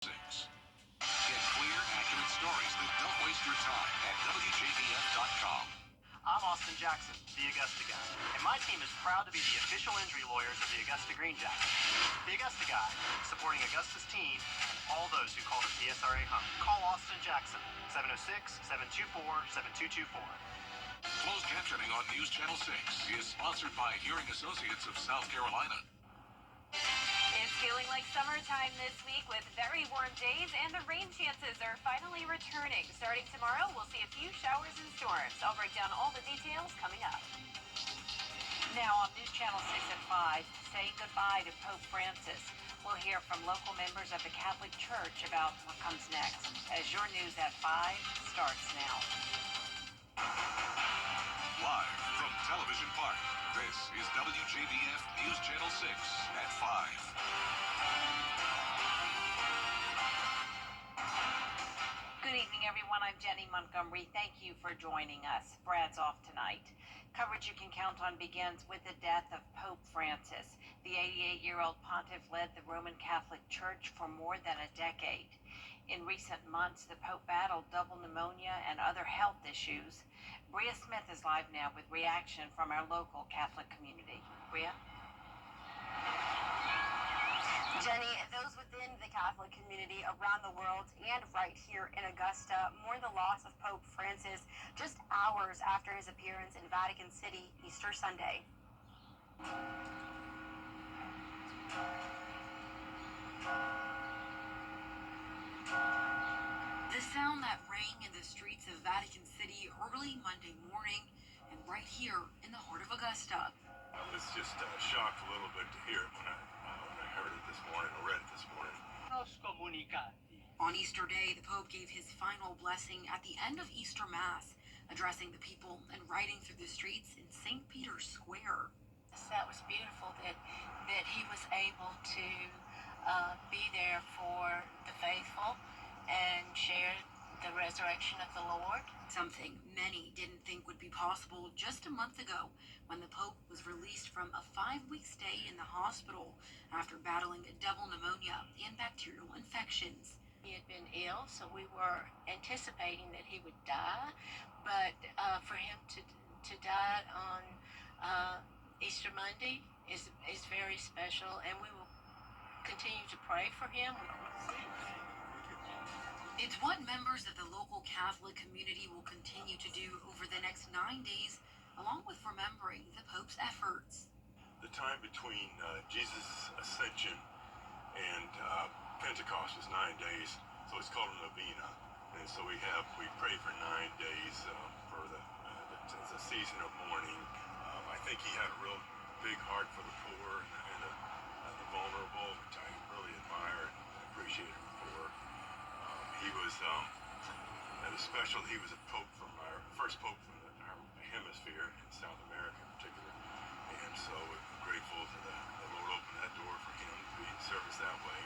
6. Get clear, accurate stories that don't waste your time at WJBF.com. I'm Austin Jackson, the Augusta Guy, and my team is proud to be the official injury lawyers of the Augusta Green Jackets. The Augusta Guy, supporting Augusta's team and all those who call the PSRA home. Call Austin Jackson, 706-724-7224. Closed captioning on News Channel 6 is sponsored by Hearing Associates of South Carolina. It's feeling like summertime this week with very warm days, and the rain chances are finally returning. Starting tomorrow, we'll see a few showers and storms. I'll break down all the details coming up. Now on News Channel 6 at 5, saying goodbye to Pope Francis. We'll hear from local members of the Catholic Church about what comes next. As your News at 5 starts now. Live from Television Park, this is WJBF News Channel 6 at 5. Good evening, everyone. I'm Jenny Montgomery. Thank you for joining us. Brad's off tonight. Coverage you can count on begins with the death of Pope Francis. The 88-year-old pontiff led the Roman Catholic Church for more than a decade. In recent months, the Pope battled double pneumonia and other health issues. Bria Smith is live now with reaction from our local Catholic community. Bria? Jenny, those within the Catholic community around the world and right here in Augusta mourn the loss of Pope Francis just hours after his appearance in Vatican City Easter Sunday. The sound that rang in the streets of Vatican City early Monday morning and right here in the heart of Augusta. I was just shocked a little bit to hear it when I heard it this morning, or read it this morning. On Easter Day, the Pope gave his final blessing at the end of Easter Mass, addressing the people and riding through the streets in St. Peter's Square. That was beautiful that he was able to be there for the faithful and share the resurrection of the Lord. Something many didn't think would be possible just a month ago when the Pope was released from a 5-week stay in the hospital after battling double pneumonia and bacterial infections. He had been ill, so we were anticipating that he would die, but for him to die on Easter Monday is very special, and we will continue to pray for him. It's what members of the local Catholic community will continue to do over the next 9 days, along with remembering the Pope's efforts. The time between Jesus' ascension and Pentecost is 9 days, so it's called a novena. And so we pray for 9 days for the season of mourning. I think he had a real big heart for the poor and the vulnerable, which I really admire and appreciate him for. He was he was a pope from our first pope from our hemisphere in South America in particular, and so we're grateful that the Lord opened that door for him to be service that way.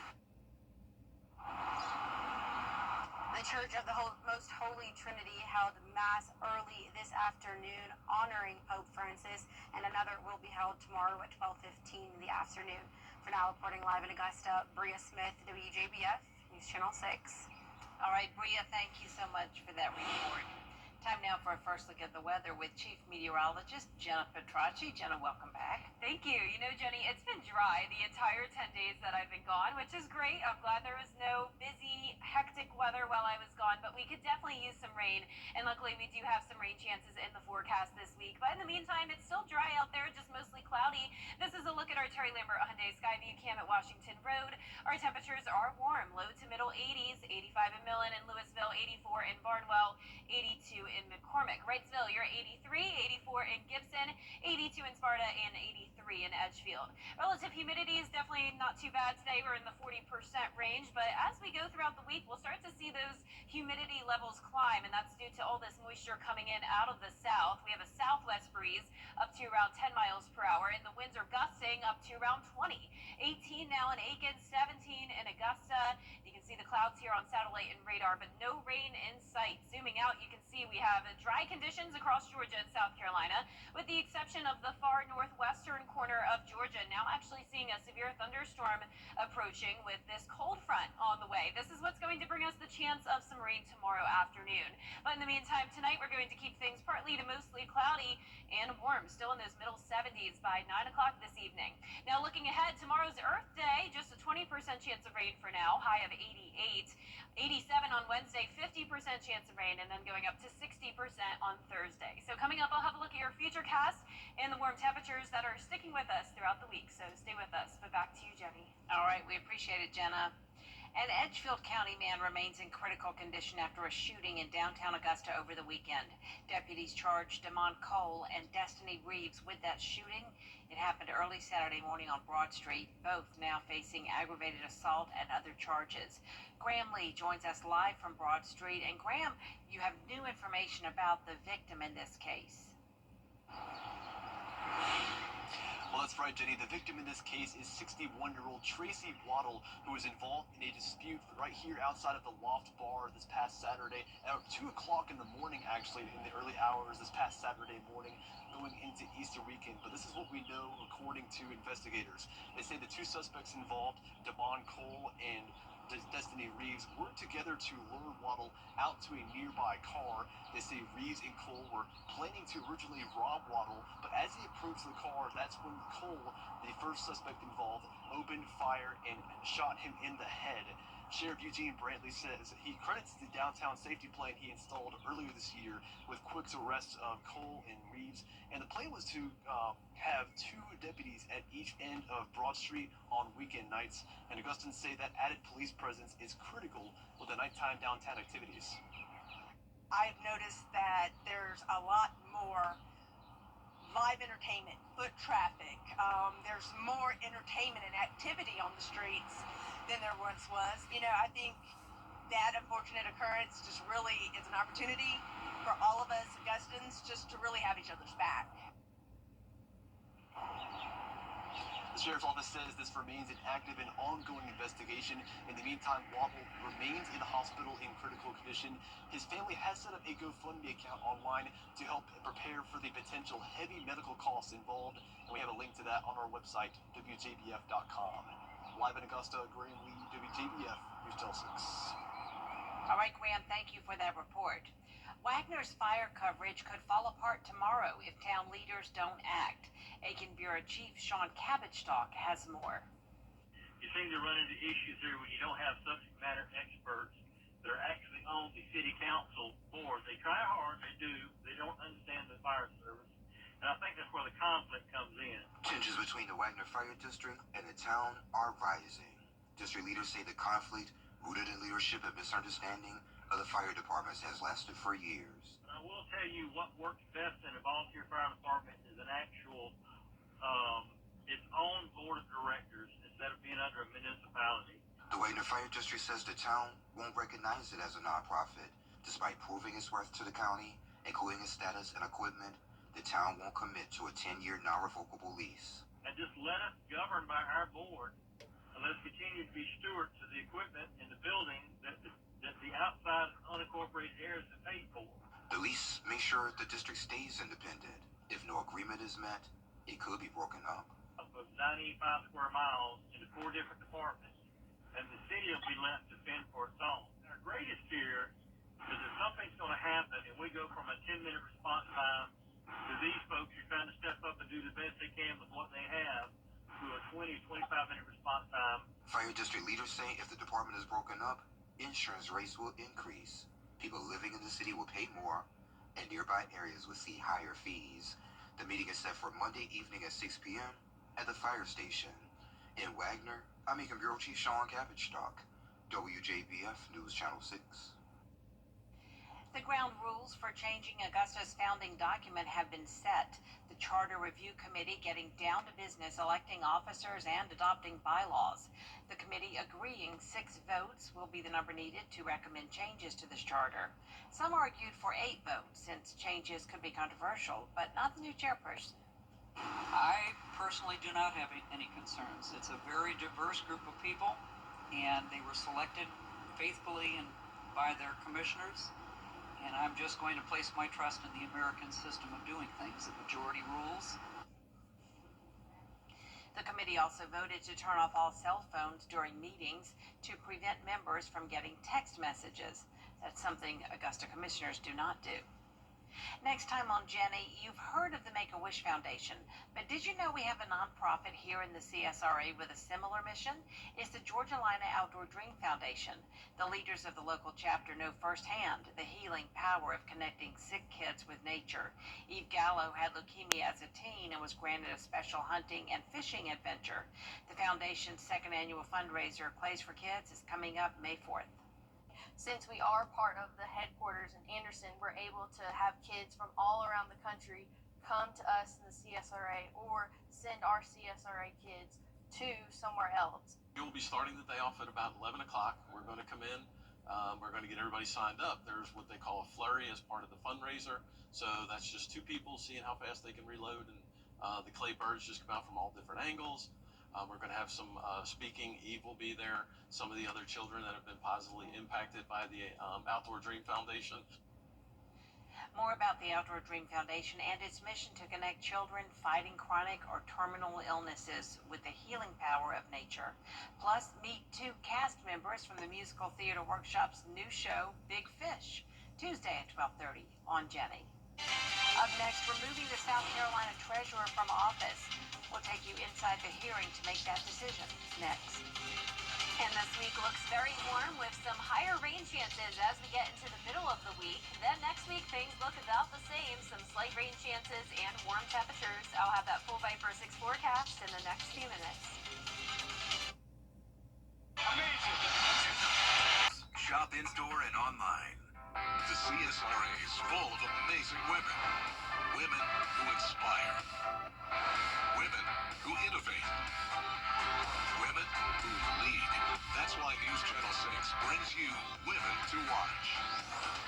The Church of the Most Holy Trinity held Mass early this afternoon honoring Pope Francis, and another will be held tomorrow at 12:15 in the afternoon. For now, reporting live in Augusta, Bria Smith, WJBF, News Channel 6. All right, Bria, thank you so much for that report. Time now for a first look at the weather with Chief Meteorologist Jenna Petracci. Jenna, welcome back. Thank you. You know, Jenny, it's been dry the entire 10 days that I've been gone, which is great. I'm glad there was no busy, hectic weather while I was gone, but we could definitely use some rain. And luckily, we do have some rain chances in the forecast this week. But in the meantime, it's still dry out there, just mostly cloudy. This is a look at our Terry Lambert Hyundai Skyview Cam at Washington Road. Our temperatures are warm, low to middle 80s, 85 in Millen and Louisville, 84 in Barnwell, 82 in McCormick. Wrightsville, you're 83, 84 in Gibson, 82 in Sparta, and 83 in Edgefield. Relative humidity is definitely not too bad today. We're in the 40% range, but as we go throughout the week, we'll start to see those humidity levels climb, and that's due to all this moisture coming in out of the south. We have a southwest breeze up to around 10 miles per hour, and the winds are gusting up to around 20. 18 now in Aiken, 17 in Augusta. You can see the clouds clouds here on satellite and radar, but no rain in sight. Zooming out, you can see we have dry conditions across Georgia and South Carolina, with the exception of the far northwestern corner of Georgia. Now actually seeing a severe thunderstorm approaching with this cold front on the way. This is what's going to bring us the chance of some rain tomorrow afternoon. But in the meantime, tonight we're going to keep things partly to mostly cloudy and warm, still in those middle 70s by 9 o'clock this evening. Now looking ahead, tomorrow's Earth Day, just a 20% chance of rain for now, high of 88. 87 on Wednesday, 50% chance of rain, and then going up to 60% on Thursday. So coming up, I'll have a look at your futurecast and the warm temperatures that are sticking with us throughout the week. So stay with us. But back to you, Jenny. All right, we appreciate it, Jenna. An Edgefield County man remains in critical condition after a shooting in downtown Augusta over the weekend. Deputies charged Damon Cole and Destiny Reeves with that shooting. It happened early Saturday morning on Broad Street, both now facing aggravated assault and other charges. Graham Lee joins us live from Broad Street. And Graham, you have new information about the victim in this case. Well, that's right, Jenny. The victim in this case is 61-year-old Tracy Waddle, who was involved in a dispute right here outside of the Loft Bar this past Saturday at 2 o'clock in the morning, actually, in the early hours this past Saturday morning, going into Easter weekend. But this is what we know according to investigators. They say the two suspects involved, Damon Cole and Destiny Reeves, worked together to lure Waddle out to a nearby car. They say Reeves and Cole were planning to originally rob Waddle, but as he approached the car, that's when Cole, the first suspect involved, opened fire and shot him in the head. Sheriff Eugene Brantley says he credits the downtown safety plan he installed earlier this year with quick arrests of Cole and Reeves, and the plan was to have 2 deputies at each end of Broad Street on weekend nights, and Augustans say that added police presence is critical with the nighttime downtown activities. I've noticed that there's a lot more live entertainment, foot traffic. There's more entertainment and activity on the streets than there once was. You know, I think that unfortunate occurrence just really is an opportunity for all of us Augustans just to really have each other's back. The Sheriff's Office says this remains an active and ongoing investigation. In the meantime, Waddle remains in the hospital in critical condition. His family has set up a GoFundMe account online to help prepare for the potential heavy medical costs involved, and we have a link to that on our website, WJBF.com. Live in Augusta, Graham Lee, WJBF, News Channel 6. All right, Graham, thank you for that report. Wagner's fire coverage could fall apart tomorrow if town leaders don't act. Aiken Bureau Chief Sean Cabotstock has more. You seem to run into issues here when you don't have subject matter experts that are actually on the city council board. They try hard, they do. They don't understand the fire service. And I think that's where the conflict comes in. Tensions between the Wagner Fire District and the town are rising. District leaders say the conflict, rooted in leadership and misunderstanding of the fire departments, has lasted for years. I will tell you what works best in a volunteer fire department is an actual, its own board of directors instead of being under a municipality. The Wagner Fire District says the town won't recognize it as a nonprofit. Despite proving its worth to the county, including its status and equipment, the town won't commit to a 10-year non-revocable lease. And just let us govern by our board, and let's continue to be stewards of the equipment in the building that the outside unincorporated areas have paid for. The lease makes sure the district stays independent. If no agreement is met, it could be broken up. Of 95 square miles into 4 different departments, and the city will be left to fend for its own. Our greatest fear is that something's going to happen and we go from a 10-minute response time to these folks who are trying to step up and do the best they can with what they have to a 20-25-minute response time. Fire district leaders say if the department is broken up, insurance rates will increase. People living in the city will pay more, and nearby areas will see higher fees. The meeting is set for Monday evening at 6 p.m. at the fire station. In Wagner, I'm Aiken Bureau Chief Sean Cabotstock, WJBF News Channel 6. The ground rules for changing Augusta's founding document have been set. The Charter Review Committee getting down to business electing officers and adopting bylaws. The committee agreeing 6 votes will be the number needed to recommend changes to this charter. Some argued for 8 votes since changes could be controversial, but not the new chairperson. I personally do not have any concerns. It's a very diverse group of people, and they were selected faithfully and by their commissioners. And I'm just going to place my trust in the American system of doing things, that majority rules. The committee also voted to turn off all cell phones during meetings to prevent members from getting text messages. That's something Augusta commissioners do not do. Next time on Jenny, you've heard of the Make-A-Wish Foundation, but did you know we have a nonprofit here in the CSRA with a similar mission? It's the Georgia Lina Outdoor Dream Foundation. The leaders of the local chapter know firsthand the healing power of connecting sick kids with nature. Eve Gallo had leukemia as a teen and was granted a special hunting and fishing adventure. The foundation's second annual fundraiser, Plays for Kids, is coming up May 4th. Since we are part of the headquarters in Anderson, we're able to have kids from all around the country come to us in the CSRA or send our CSRA kids to somewhere else. We will be starting the day off at about 11 o'clock. We're going to come in. We're going to get everybody signed up. There's what they call a flurry as part of the fundraiser. So that's just two people seeing how fast they can reload. And the clay birds just come out from all different angles. We're going to have some speaking. Eve will be there. Some of the other children that have been positively impacted by the Outdoor Dream Foundation. More about the Outdoor Dream Foundation and its mission to connect children fighting chronic or terminal illnesses with the healing power of nature. Plus, meet two cast members from the Musical Theater Workshop's new show, Big Fish, Tuesday at 12:30 on Jenny. Up next, removing the South Carolina treasurer from office. We'll take you inside the hearing to make that decision. Next. And this week looks very warm with some higher rain chances as we get into the middle of the week. Then next week, things look about the same. Some slight rain chances and warm temperatures. I'll have that full Viper 6 forecast in the next few minutes. Amazing! Shop in-store and online. The CSRA is full of amazing women. Women who inspire. Women who innovate. Women who lead. That's why News Channel 6 brings you Women to Watch.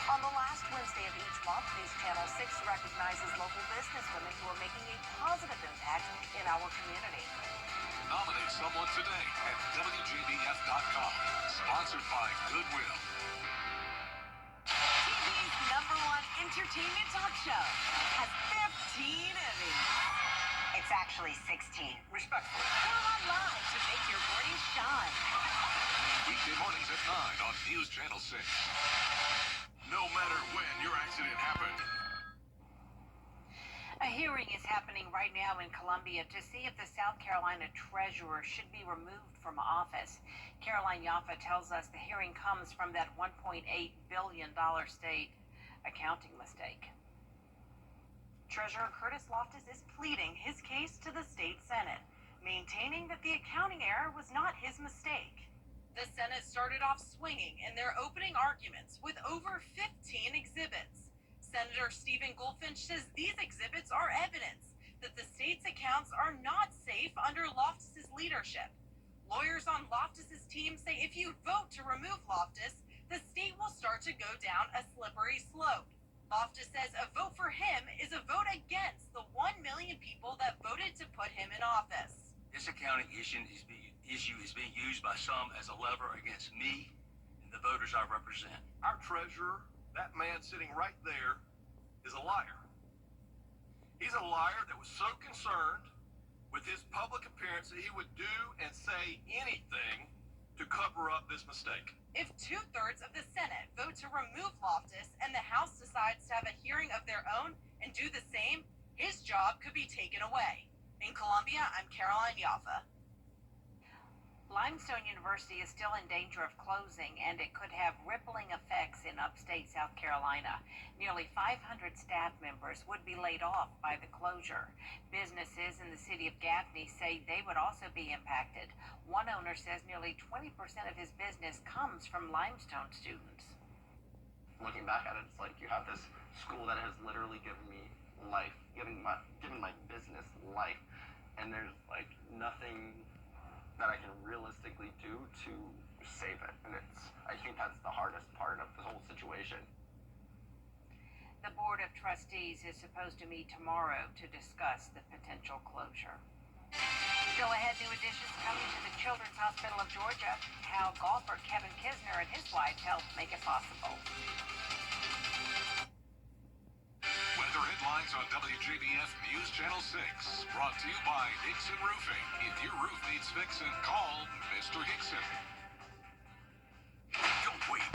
On the last Wednesday of each month, News Channel 6 recognizes local businesswomen who are making a positive impact in our community. Nominate someone today at WJBF.com. Sponsored by Goodwill. TV's #1 entertainment talk show has 15 Emmys. It's actually 16. Respectfully. Come on live to make your morning shine. Weekday mornings at 9 on News Channel 6. No matter when your accident happened. A hearing is happening right now in Columbia to see if the South Carolina treasurer should be removed from office. Caroline Yaffa tells us the hearing comes from that $1.8 billion state accounting mistake. Treasurer Curtis Loftus is pleading his case to the state Senate, maintaining that the accounting error was not his mistake. The Senate started off swinging in their opening arguments with over 15 exhibits. Senator Stephen Goldfinch says these exhibits are evidence that the state's accounts are not safe under Loftus's leadership. Lawyers on Loftus's team say if you vote to remove Loftus, the state will start to go down a slippery slope. Loftus says a vote for him is a vote against the 1 million people that voted to put him in office. This accounting issue is being used by some as a lever against me and the voters I represent. Our treasurer, that man sitting right there, is a liar. He's a liar that was so concerned with his public appearance that he would do and say anything to cover up this mistake. If 2/3 of the Senate vote to remove Loftus and the House decides to have a hearing of their own and do the same, his job could be taken away. In Columbia, I'm Caroline Yaffa. Limestone University is still in danger of closing, and it could have rippling effects in upstate South Carolina. Nearly 500 staff members would be laid off by the closure. Businesses in the city of Gaffney say they would also be impacted. One owner says nearly 20% of his business comes from Limestone students. Looking back at it, it's like you have this school that has literally given me life, given my business life, and there's like nothing that I can realistically do to save it. And I think that's the hardest part of the whole situation. The Board of Trustees is supposed to meet tomorrow to discuss the potential closure. Still ahead, new additions coming to the Children's Hospital of Georgia. How golfer Kevin Kisner and his wife helped make it possible. Weather headlines on WJBF News Channel 6. Brought to you by Hickson Roofing. If your roof needs fixing, call Mr. Hickson. Don't wait.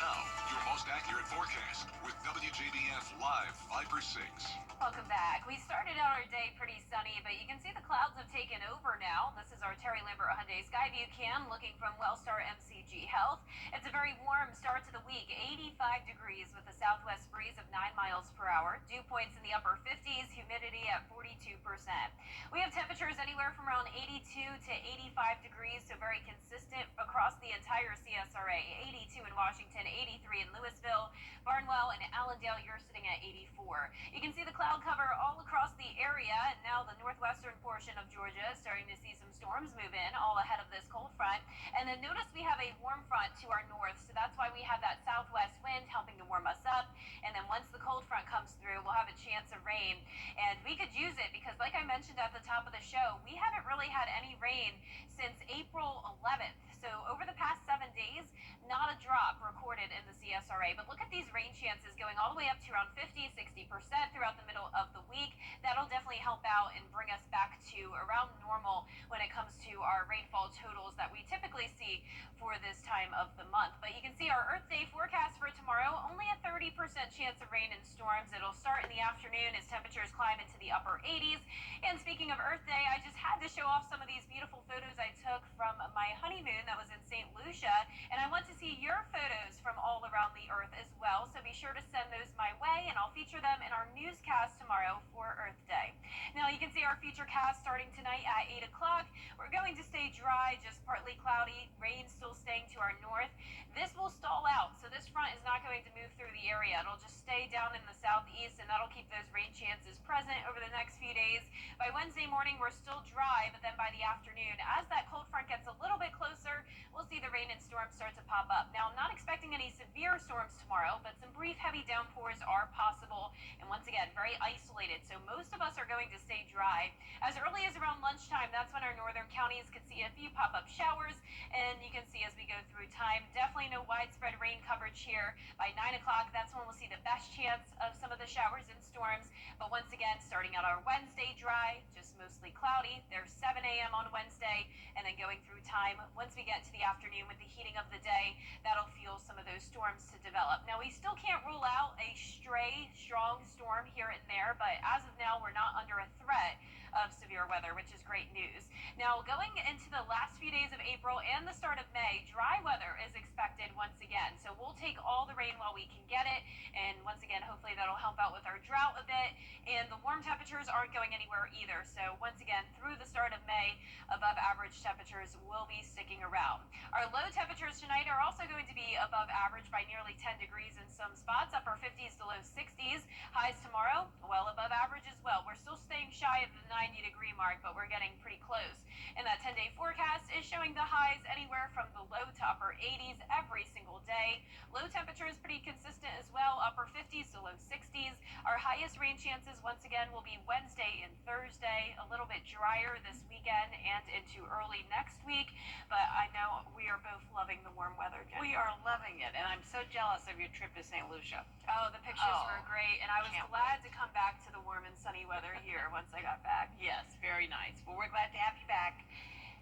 Now, your most accurate forecast with WJBF Live 5/6. Welcome back. We started out our day pretty sunny, but you can see the clouds have taken over now. This is our Terry Lambert Hyundai Skyview cam looking from Wellstar MCG Health. It's a very warm start to the week, 85 degrees with a southwest breeze of 9 miles per hour. Dew points in the upper 50s, humidity at 42%. We have temperatures anywhere from around 82 to 85 degrees, so very consistent across the entire CSRA. 82 in Washington, 83 in Louisville, Barnwell, and Allendale, you're sitting at 84. You can see the cloud cover all across the area, and now the northwestern portion of Georgia is starting to see some storms move in, all ahead of this cold front. And then notice we have a warm front to our north, so that's why we have that southwest wind helping to warm us up. And then once the cold front comes through, we'll have a chance of rain, and we could use it because, like I mentioned at the top of the show, we haven't really had any rain since April 11th. So over the past 7 days, not a drop recorded in the CSRA. But look at these rain chances going all the way up to around 50, 60% throughout the middle of the week. That'll definitely help out and bring us back to around normal when it comes to our rainfall totals that we typically see for this time of the month. But you can see our Earth Day forecast for tomorrow, only a 30% chance of rain and storms. It'll start in the afternoon as temperatures climb into the upper 80s. And speaking of Earth Day, I just had to show off some of these beautiful photos I took from my honeymoon that was in St. Lucia. And I want to see your photos from all around the earth as well. So be sure to send those my way, and I'll feature them in our newscast tomorrow for Earth Day. Now you can see our feature cast starting tonight at 8 o'clock. We're going to stay dry, just partly cloudy, rain still staying to our north. This will stall out, so this front is not going to move through the area. It'll just stay down in the southeast, and that'll keep those rain chances present over the next few days. By Wednesday morning, we're still dry, but then by the afternoon, as that cold front gets a little bit closer, we'll see the rain and storms start to pop up. Now, I'm not expecting any severe storms tomorrow, but some brief heavy downpours are possible, and once again, very isolated, so most of us are going to stay dry. As early as around lunchtime, that's when our northern counties could see a few pop-up showers, and you can see as we go through time, definitely no widespread rain coverage here. By 9 o'clock, that's when we'll see the best chance of some of the showers and storms, but once again, starting out our Wednesday dry, just mostly cloudy. There's 7 a.m. on Wednesday, and then going through time, once we get to the afternoon with the heating of the day, that'll fuel some of those storms to develop. Now, we still can't rule out a stray strong storm here and there, but as of now, we're not under a threat of severe weather, which is great news. Now, going into the last few days of April and the start of May, dry weather is expected once again. So we'll take all the rain while we can get it, and once again, hopefully that'll help out with our drought a bit. And the warm temperatures aren't going anywhere either. So once again, through the start of May, above average temperatures will be sticking around. Our low temperatures tonight are also going to be above average by nearly 10 degrees in some spots, upper 50s to low 60s. Highs tomorrow, well above average as well. We're still staying shy of the 90-degree mark, but we're getting pretty close. And that 10-day forecast is showing the highs anywhere from the low to upper 80s every single day. Low temperature is pretty consistent as well, upper 50s to low 60s. Our highest rain chances once again will be Wednesday and Thursday, a little bit drier this weekend and into early next week, but I know we are both loving the warm weather, Jenny. We are loving it, and I'm so jealous of your trip to St. Lucia. Oh, the pictures were great, and I was glad to come back to the warm and sunny weather here once I got back. Yes, very nice. Well, we're glad to have you back.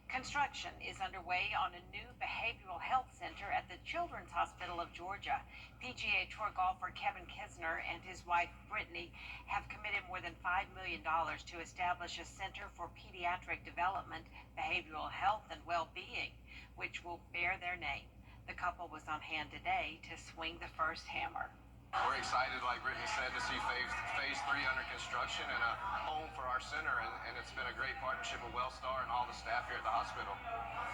Construction is underway on a new behavioral health center at the Children's Hospital of Georgia. PGA Tour golfer Kevin Kisner and his wife Brittany have committed more than $5 million to establish a center for pediatric development, behavioral health, and well-being, which will bear their name. The couple was on hand today to swing the first hammer. We're excited, like Brittany said, to see phase 3 under construction and a home for our center, and it's been a great partnership with Wellstar and all the staff here at the hospital.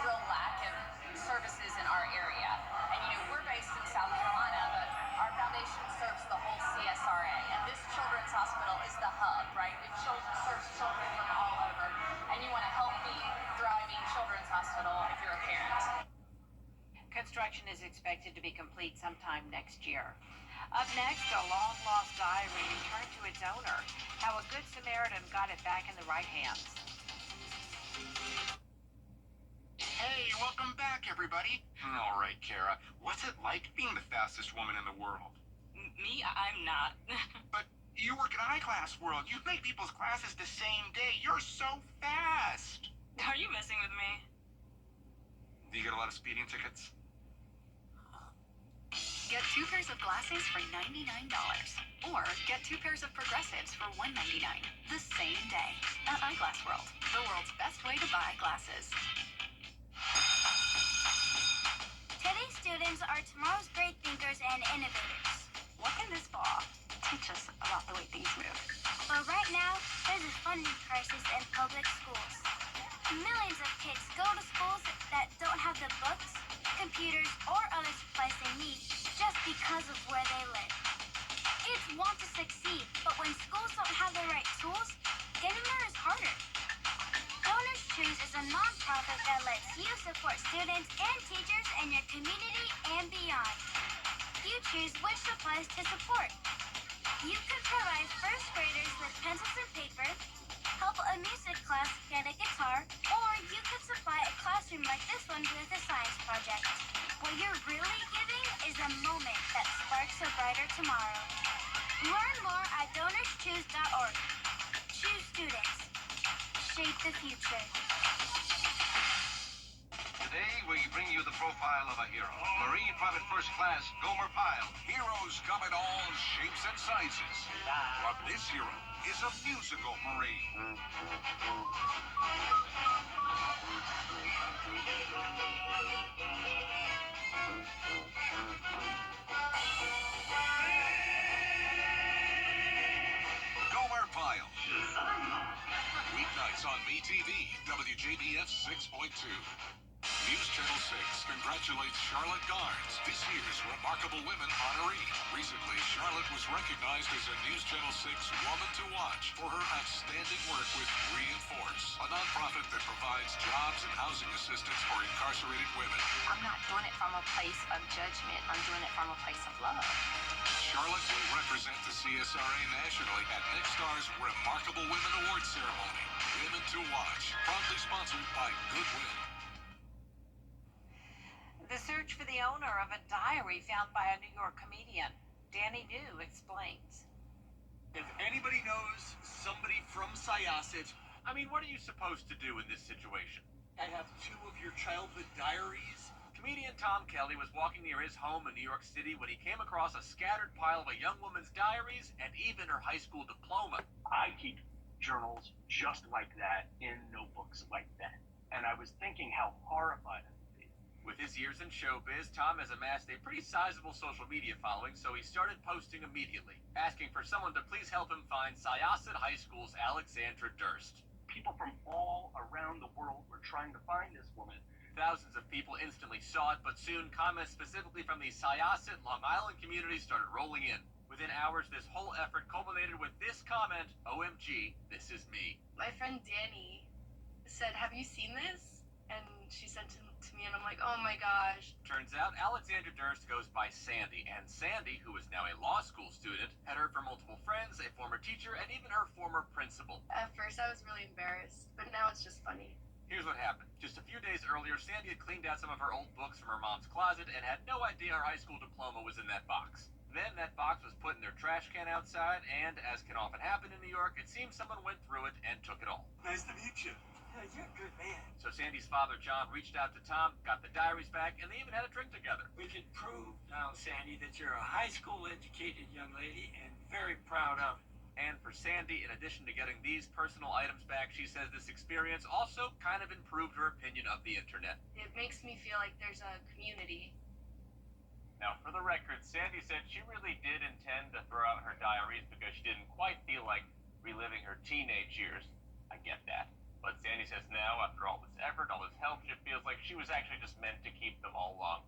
Real lack of services in our area, and we're based in South Carolina, but our foundation serves the whole CSRA, and this children's hospital is the hub, right? It serves children from all over, and you want a healthy, thriving children's hospital if you're a parent. Construction is expected to be complete sometime next year. Up next, a long-lost diary returned to its owner. How a good Samaritan got it back in the right hands. Hey, welcome back, everybody. All right, Kara, what's it like being the fastest woman in the world? Me? I'm not. But you work at iClass World. You make people's classes the same day. You're so fast. Are you messing with me? Do you get a lot of speeding tickets? Get 2 pairs of glasses for $99. Or get 2 pairs of progressives for $199 the same day at Eyeglass World, the world's best way to buy glasses. Today's students are tomorrow's great thinkers and innovators. What can this fall teach us about the way things move? But right now, there's a funding crisis in public schools. Millions of kids go to schools that don't have the books, computers, or other supplies they need just because of where they live. Kids want to succeed, but when schools don't have the right tools, getting there is harder. Donors Choose is a nonprofit that lets you support students and teachers in your community and beyond. You choose which supplies to support. You can provide first graders with pencils and paper, help a music class get a guitar, or you could supply a classroom like this one with a science project. What you're really giving is a moment that sparks a brighter tomorrow. Learn more at DonorsChoose.org. Choose students. Shape the future. Today, we bring you the profile of a hero. Marine Private First Class Gomer Pyle. Heroes come in all shapes and sizes. But this hero is a musical Marine. Gomer Pyle. Weeknights on MeTV, WJBF 6.2. News Channel 6 congratulates Charlotte Garnes, this year's Remarkable Women honoree. Recently, Charlotte was recognized as a News Channel 6 Woman to Watch for her outstanding work with Reinforce, a nonprofit that provides jobs and housing assistance for incarcerated women. I'm not doing it from a place of judgment. I'm doing it from a place of love. Charlotte will represent the CSRA nationally at next star's Remarkable Women Awards ceremony. Women to Watch, proudly sponsored by Goodwill. The search for the owner of a diary found by a New York comedian. Danny New explains. If anybody knows somebody from Syosset, I mean, what are you supposed to do in this situation? I have 2 of your childhood diaries. Comedian Tom Kelly was walking near his home in New York City when he came across a scattered pile of a young woman's diaries and even her high school diploma. I keep journals just like that in notebooks like that. And I was thinking how horrified I would be. With his years in showbiz, Tom has amassed a pretty sizable social media following, so he started posting immediately, asking for someone to please help him find Syosset High School's Alexandra Durst. People from all around the world were trying to find this woman. Thousands of people instantly saw it, but soon comments specifically from the Syosset Long Island community started rolling in. Within hours, this whole effort culminated with this comment, OMG, this is me. My friend Danny said, "Have you seen this?" And she sent it to me, and I'm like, oh my gosh. Turns out Alexandra Durst goes by Sandy, and Sandy, who is now a law school student, had heard from multiple friends, a former teacher, and even her former principal. At first I was really embarrassed, but now it's just funny. Here's what happened. Just a few days earlier, Sandy had cleaned out some of her old books from her mom's closet and had no idea her high school diploma was in that box. Then that box was put in their trash can outside, and as can often happen in New York, it seems someone went through it and took it all. Nice to meet you. You're a good man. So Sandy's father, John, reached out to Tom, got the diaries back, and they even had a drink together. We can prove now, Sandy, that you're a high school educated young lady and very proud of it. And for Sandy, in addition to getting these personal items back, she says this experience also kind of improved her opinion of the internet. It makes me feel like there's a community. Now, for the record, Sandy said she really did intend to throw out her diaries because she didn't quite feel like reliving her teenage years. I get that. But Sandy says now, after all this effort, all this help, she feels like she was actually just meant to keep them all along.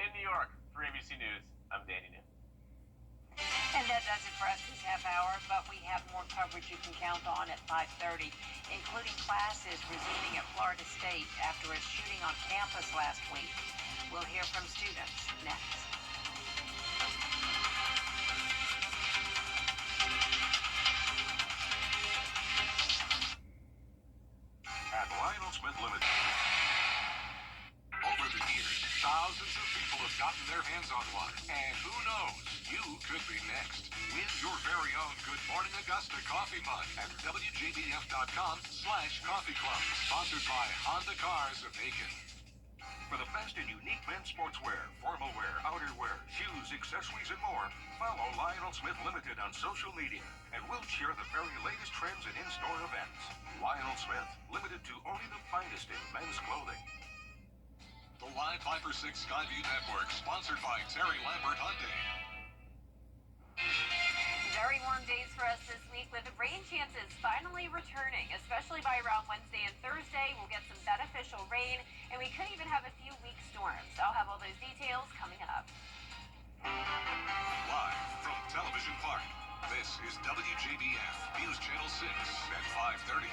In New York, for ABC News, I'm Danny New. And that does it for us this half hour, but we have more coverage you can count on at 5:30, including classes resuming at Florida State after a shooting on campus last week. We'll hear from students next. Thousands of people have gotten their hands on one. And who knows, you could be next. Win your very own Good Morning Augusta coffee mug at WJBF.com/coffee club. Sponsored by Honda Cars of Aiken. For the best in unique men's sportswear, formal wear, outerwear, shoes, accessories, and more, follow Lionel Smith Limited on social media, and we'll share the very latest trends and in-store events. Lionel Smith, limited to only the finest in men's clothing. The Live 5/6 Skyview Network, sponsored by Terry Lambert Hyundai. Very warm days for us this week with rain chances finally returning, especially by around Wednesday and Thursday. We'll get some beneficial rain, and we could even have a few weak storms. I'll have all those details coming up. Live from Television Park, this is WJBF News Channel 6 at 5:30.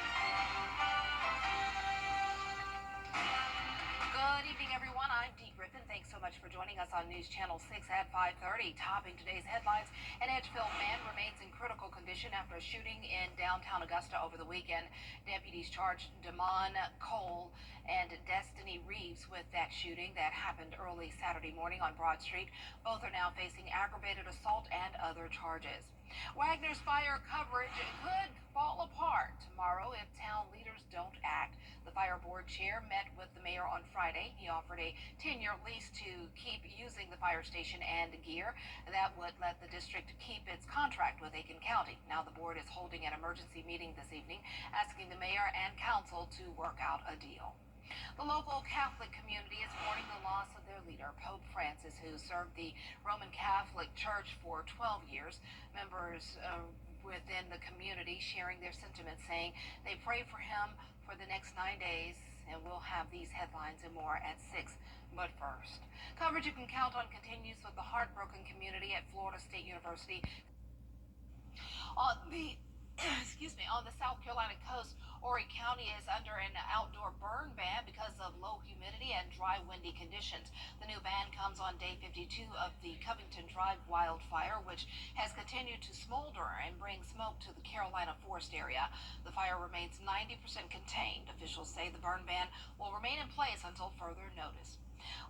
Good evening, everyone. I'm Dee Griffin. Thanks so much for joining us on News Channel 6 at 5:30. Topping today's headlines, an Edgefield man remains in critical condition after a shooting in downtown Augusta over the weekend. Deputies charged Damon Cole and Destiny Reeves with that shooting that happened early Saturday morning on Broad Street. Both are now facing aggravated assault and other charges. Wagner's fire coverage could fall apart tomorrow if town leaders don't act. The fire board chair met with the mayor on Friday. He offered a 10-year lease to keep using the fire station and gear. That would let the district keep its contract with Aiken County. Now the board is holding an emergency meeting this evening, asking the mayor and council to work out a deal. The local Catholic community is mourning the loss of their leader, Pope Francis, who served the Roman Catholic Church for 12 years. Members within the community sharing their sentiments, saying they pray for him for the next 9 days, and we'll have these headlines and more at 6. But first, coverage you can count on continues with the heartbroken community at Florida State University. On the on the South Carolina coast, Horry County is under an outdoor burn ban because of low humidity and dry, windy conditions. The new ban comes on day 52 of the Covington Drive wildfire, which has continued to smolder and bring smoke to the Carolina forest area. The fire remains 90% contained. Officials say the burn ban will remain in place until further notice.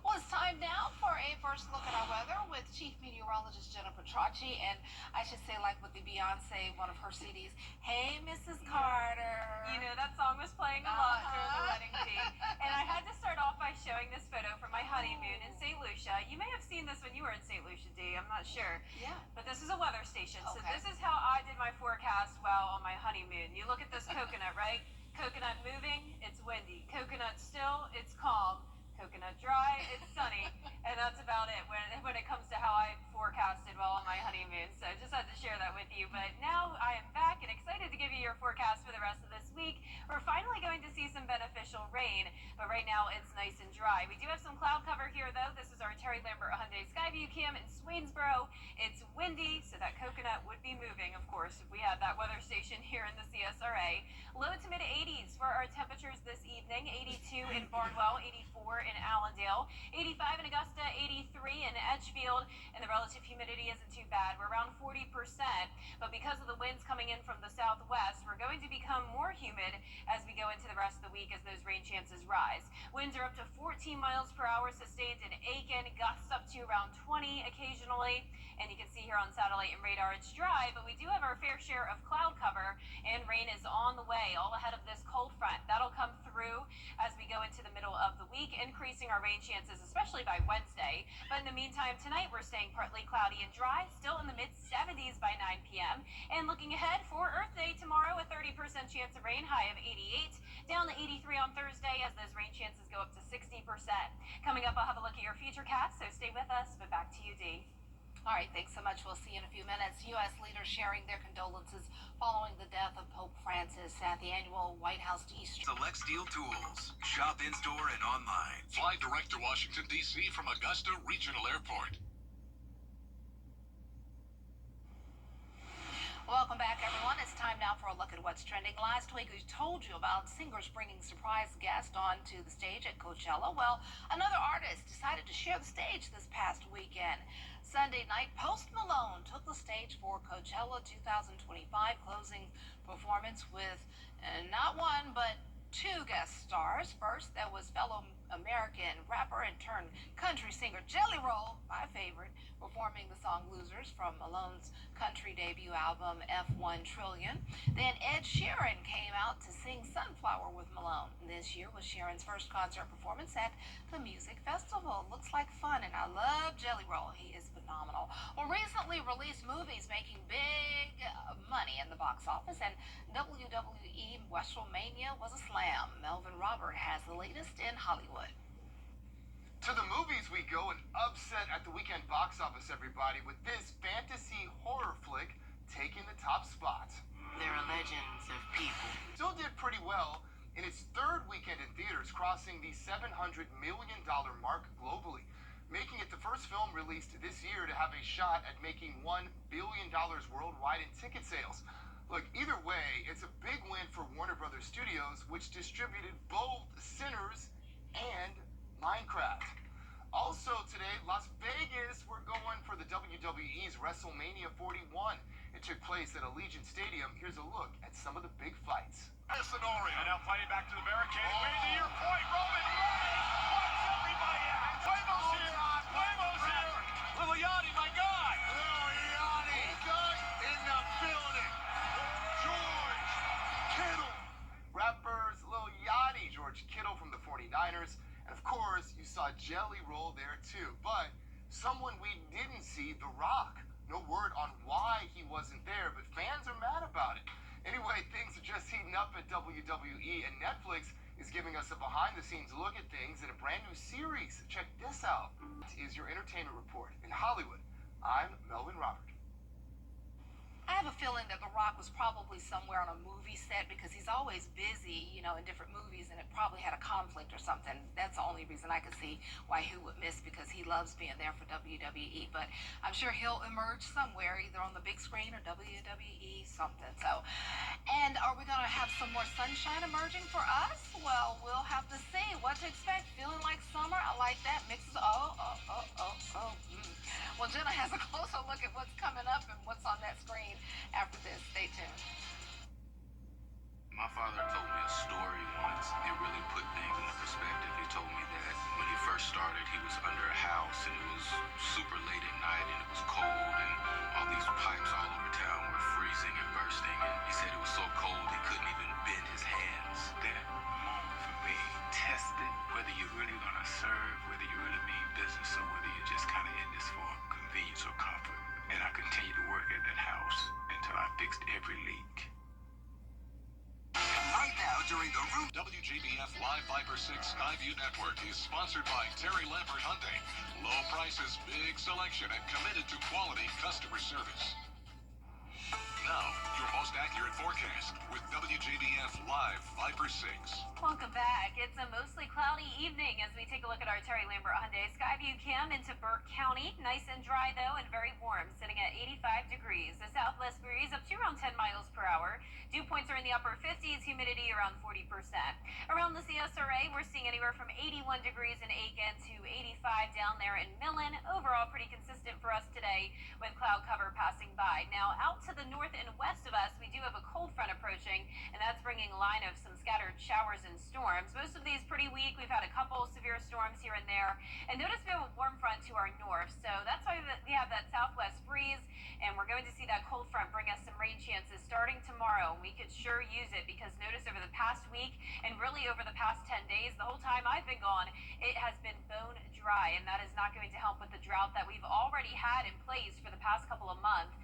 Well, it's time now for a first look at our weather with Chief Meteorologist Jennifer Tracci, and I should say, like with the Beyonce, one of her CDs, "Hey, Mrs. Carter." You know, that song was playing a lot during the wedding, Dee. And I had to start off by showing this photo from my honeymoon in St. Lucia. You may have seen this when you were in St. Lucia, Dee. I'm not sure. Yeah. But this is a weather station. Okay. So this is how I did my forecast while on my honeymoon. You look at this coconut, right? Coconut moving, it's windy. Coconut still, it's calm. Coconut dry, it's sunny, and that's about it when it comes to how I forecasted while on my honeymoon. So I just had to share that with you. But now I am back and excited to give you your forecast for the rest of this week. We're finally going to see some beneficial rain, but right now it's nice and dry. We do have some cloud cover here, though. This is our Terry Lambert Hyundai Skyview cam in Swainsboro. It's windy, so that coconut would be moving, of course, if we had that weather station here in the CSRA. Low to mid 80s for our temperatures this evening. 82 in Barnwell, 84 in Allendale, 85 in Augusta, 83 in Edgefield, and the relative humidity isn't too bad. We're around 40%, but because of the winds coming in from the southwest, we're going to become more humid as we go into the rest of the week as those rain chances rise. Winds are up to 14 miles per hour sustained in Aiken, gusts up to around 20 occasionally, and you can see here on satellite and radar it's dry, but we do have our fair share of cloud cover, and rain is on the way, all ahead of this cold front. That'll come through as we go into the middle of the week, increasing our rain chances, especially by Wednesday. But in the meantime, tonight we're staying partly cloudy and dry, still in the mid-70s by 9 p.m. And looking ahead for Earth Day tomorrow, a 30% chance of rain, high of 88, down to 83 on Thursday as those rain chances go up to 60%. Coming up, I'll have a look at your futurecast, so stay with us, but back to you, Dee. All right, thanks so much. We'll see you in a few minutes. U.S. leaders sharing their condolences following the death of Pope Francis at the annual White House Easter. Select Steel Tools. Shop in-store and online. Fly direct to Washington, D.C. from Augusta Regional Airport. Welcome back, everyone. It's time now for a look at what's trending. Last week, we told you about singers bringing surprise guests onto the stage at Coachella. Well, another artist decided to share the stage this past weekend. Sunday night, Post Malone took the stage for Coachella 2025 closing performance with not one, but two guest stars. First, there was fellow American rapper and turned country singer Jelly Roll, my favorite, performing the song Losers from Malone's country debut album F1 Trillion. Then Ed Sheeran came out to sing Sunflower with Malone. This year was Sheeran's first concert performance at the music festival. Looks like fun, and I love Jelly Roll. He is phenomenal. Well, recently released movies making big money in the box office, and WWE WrestleMania was a slam. Melvin Robert has the latest in Hollywood. To the movies we go, an upset at the weekend box office, everybody, with this fantasy horror flick taking the top spot. There are legends of people. Still did pretty well in its third weekend in theaters, crossing the $700 million mark globally, making it the first film released this year to have a shot at making $1 billion worldwide in ticket sales. Look, either way, it's a big win for Warner Brothers Studios, which distributed both Sinners and Minecraft. Also today, Las Vegas, we're going for the WWE's WrestleMania 41. It took place at Allegiant Stadium. Here's a look at some of the big fights. Scenario. And now fighting back to the barricade. Way to your point, Roman Reigns. Watch everybody out. Fuego's here. Fuego's here. Little Yachty, my guy. Little Yanni in the building. George Kittle. Rappers Lil Yachty, George Kittle from the 49ers. And of course, you saw Jelly Roll there too. But someone we didn't see, The Rock. No word on why he wasn't there, but fans are mad about it. Anyway, things are just heating up at WWE, and Netflix is giving us a behind-the-scenes look at things in a brand new series. Check this out. This is your entertainment report. In Hollywood, I'm Melvin Robert. I have a feeling that The Rock was probably somewhere on a movie set because he's always busy, you know, in different movies, and it probably had a conflict or something. That's the only reason I could see why he would miss, because he loves being there for WWE. But I'm sure he'll emerge somewhere, either on the big screen or WWE something. So, and are we going to have some more sunshine emerging for us? Well, we'll have to see what to expect. Feeling like summer, I like that. Mixes, Well, Jenna has a closer look at what's coming up and what's on that screen after this. Stay tuned. My father told me a story once. It really put things into perspective. He told me that when he first started, he was under a house and it was super late at night and it was cold and all these pipes all over town were freezing and bursting. And he said it was so cold he couldn't even bend his hands. That moment for me tested whether you're really gonna serve, whether you really mean business, or whether you're just kind of in this for convenience or comfort. And I continued to work at that house until I fixed every leak. Right now, during the Room WJBF Live Viper 6 Skyview Network is sponsored by Terry Lambert Hyundai. Low prices, big selection, and committed to quality customer service. Now, your most accurate forecast with WJBF Live Viper 6. Welcome back. It's a mostly cloudy evening as we take a look at our Terry Lambert Hyundai Skyview cam into Burke County. Nice and dry though, and very warm, sitting at 85 degrees. The southwest breeze up to around 10 miles per hour. Dew points are in the upper 50s, humidity around 40%. Around the CSRA, we're seeing anywhere from 81 degrees in Aiken to 85 down there in Millen. Overall, pretty consistent for us today with cloud cover passing by. Now, out to the north and west of us, we do have a cold front approaching, and that's bringing a line of some scattered showers and storms. Most of these pretty weak. We've had a couple severe storms here and there. And notice we have a warm front to our north, so that's why we have that southwest breeze, and we're going to see that cold front bring us some rain chances starting tomorrow. We could sure use it because notice over the past week and really over the past 10 days, the whole time I've been gone, it has been bone dry, and that is not going to help with the drought that we've already had in place for the past couple of months.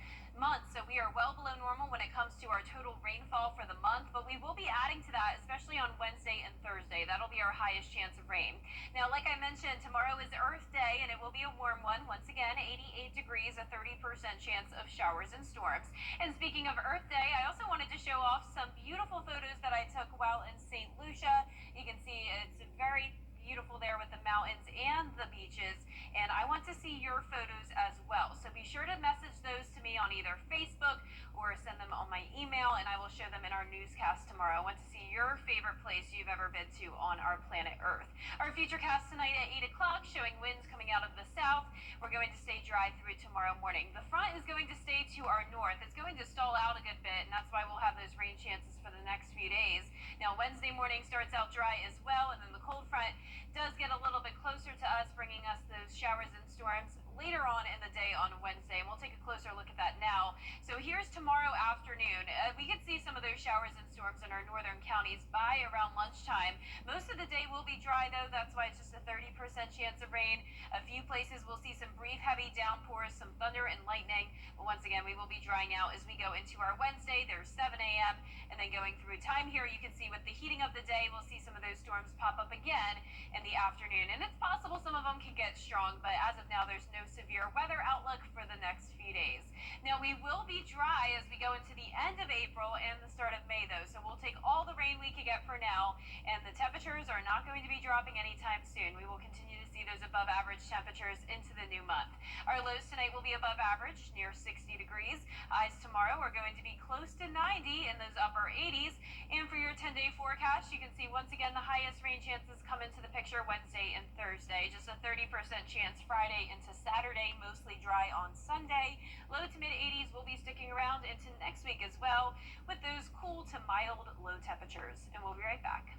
So we are well below normal when it comes to our total rainfall for the month, but we will be adding to that, especially on Wednesday and Thursday. That'll be our highest chance of rain. Now, like I mentioned, tomorrow is Earth Day, and it will be a warm one. Once again, 88 degrees, a 30% chance of showers and storms. And speaking of Earth Day, I also wanted to show off some beautiful photos that I took while in St. Lucia. You can see it's very beautiful there with the mountains and the beaches, and I want to see your photos as well. So be sure to message those to me on either Facebook or send them on my email, and I will show them in our newscast tomorrow. I want to see your favorite place you've ever been to on our planet Earth. Our future cast tonight at 8 o'clock showing winds coming out of the south. We're going going to stay dry through tomorrow morning. The front is going to stay to our north. It's going to stall out a good bit, and that's why we'll have those rain chances for the next few days. Now, Wednesday morning starts out dry as well, and then the cold front does get a little bit closer to us, bringing us those showers and storms later on in the day on Wednesday, and we'll take a closer look at that now. So here's tomorrow afternoon. We could see some of those showers and storms in our northern counties by around lunchtime. Most of the day will be dry, though. That's why it's just a 30% chance of rain. A few places we'll see some brief heavy downpours, some thunder and lightning. But once again, we will be drying out as we go into our Wednesday. There's 7 a.m. and then going through time here, you can see with the heating of the day, we'll see some of those storms pop up again in the afternoon. And it's possible some of them can get strong, but as of now, there's no severe weather outlook for the next few days. Now, we will be dry as we go into the end of April and the start of May, though. So we'll take all the rain we can get for now, and the temperatures are not going to be dropping anytime soon. We will continue to see those above average temperatures into the new month. Our lows tonight will be above average, near 60 degrees. Highs tomorrow are going to be close to 90 in those upper 80s. And for your 10-day forecast, you can see once again the highest rain chances come into the picture Wednesday and Thursday. Just a 30% chance Friday into Saturday, mostly dry on Sunday. Low to mid 80s will be sticking around into next week as well, with those cool to mild low temperatures. And we'll be right back.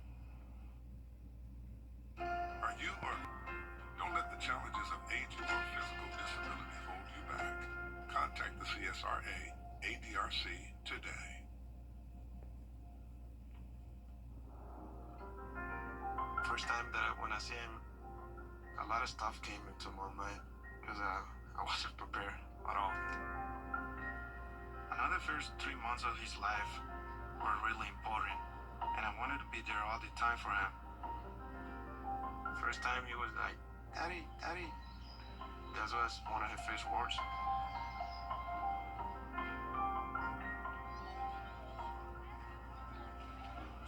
Are you or don't let the challenges of aging or physical disability hold you back. Contact the CSRA, ADRC today. First time that when I see him, a lot of stuff came into my mind because I wasn't prepared at all. I know the first 3 months of his life were really important, and I wanted to be there all the time for him. First time he was like, "Daddy, Daddy." That was one of his first words.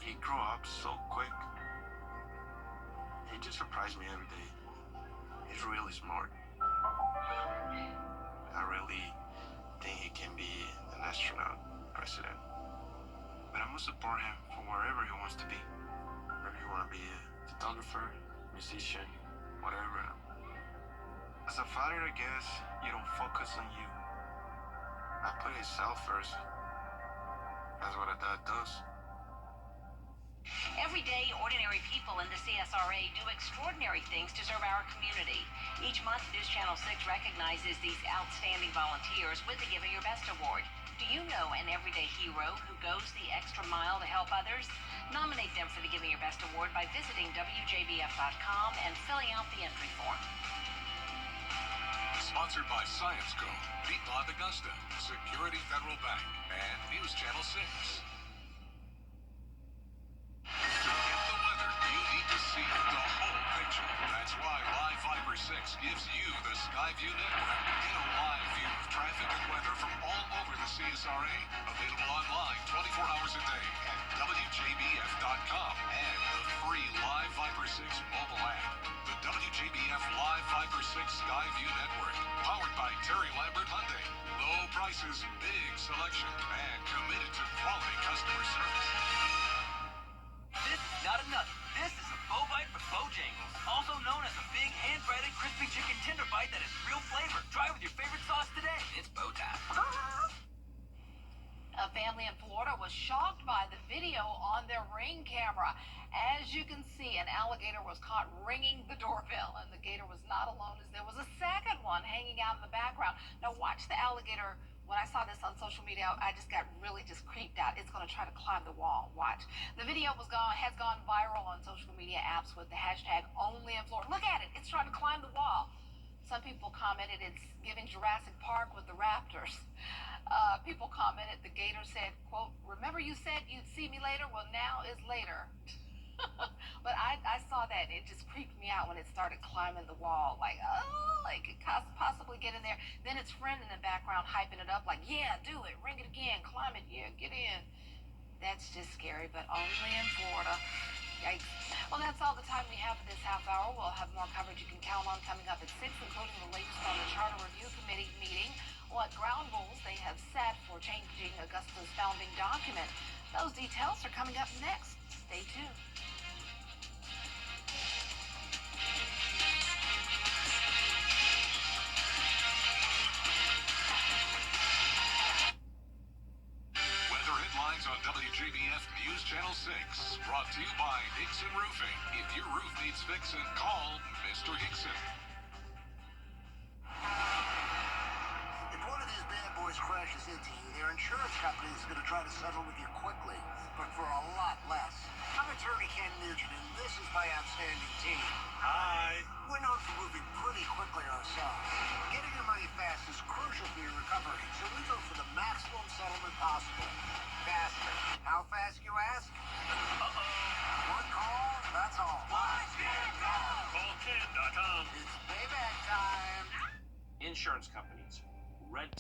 He grew up so quick. He just surprised me every day. He's really smart. I really think he can be an astronaut, president. But I'm gonna support him for wherever he wants to be. Whether he wanna be a photographer, musician, whatever. As a father, I guess you don't focus on you. I put himself first. That's what a dad does. Every day, ordinary people in the CSRA do extraordinary things to serve our community. Each month, News Channel 6 recognizes these outstanding volunteers with the Giving Your Best Award. Do you know an everyday hero who goes the extra mile to help others? Nominate them for the Giving Your Best Award by visiting WJBF.com and filling out the entry form. Sponsored by Science Co, Piedmont Augusta, Security Federal Bank, and News Channel 6. To get the weather, you need to see the whole picture. That's why Live Fiber 6 gives you the Skyview network. Get a live view of traffic and weather from all over the CSRA. Available online 24 hours a day at WJBF.com and the free Live Fiber 6 mobile app. The WJBF Live Fiber 6 Skyview network, powered by Terry Lambert Hyundai. Low prices, big selection, and committed to quality customer service. This is not a nugget. This is a Bo Bite from Bojangles, also known as a big hand-breaded crispy chicken tender bite that has real flavor. Try it with your favorite sauce today. It's Bo time. A family in Florida was shocked by the video on their Ring camera. As you can see, an alligator was caught ringing the doorbell, and the gator was not alone as there was a second one hanging out in the background. Now watch the alligator. When I saw this on social media, I just got really just creeped out. It's going to try to climb the wall. Watch. The video has gone viral on social media apps with the hashtag #OnlyInFlorida. Look at it. It's trying to climb the wall. Some people commented it's giving Jurassic Park with the raptors. People commented the gator said, quote, "Remember you said you'd see me later? Well, now is later." But I saw that. It just creeped me out when it started climbing the wall. Like, oh, like it could possibly get in there. Then its friend in the background hyping it up like, "Yeah, do it. Ring it again. Climb it. Yeah, get in." That's just scary, but only in Florida. Yikes. Well, that's all the time we have for this half hour. We'll have more coverage you can count on coming up at 6, including the latest on the Charter Review Committee meeting, what ground rules they have set for changing Augusta's founding document. Those details are coming up next. Stay tuned. WJBF News Channel 6, brought to you by Hickson Roofing. If your roof needs fixing, call Mr. Hickson. If one of these bad boys crashes into you, their insurance company is going to try to settle with you quickly, but for a lot less. I'm attorney Ken Nugent, and this is my outstanding team. Hi. We're known for moving pretty quickly ourselves. Getting your money fast is crucial for your recovery, so we go for the maximum settlement possible. Faster. How fast, you ask? One call, that's all. Call Ken.com. It's payback time. Insurance companies. Red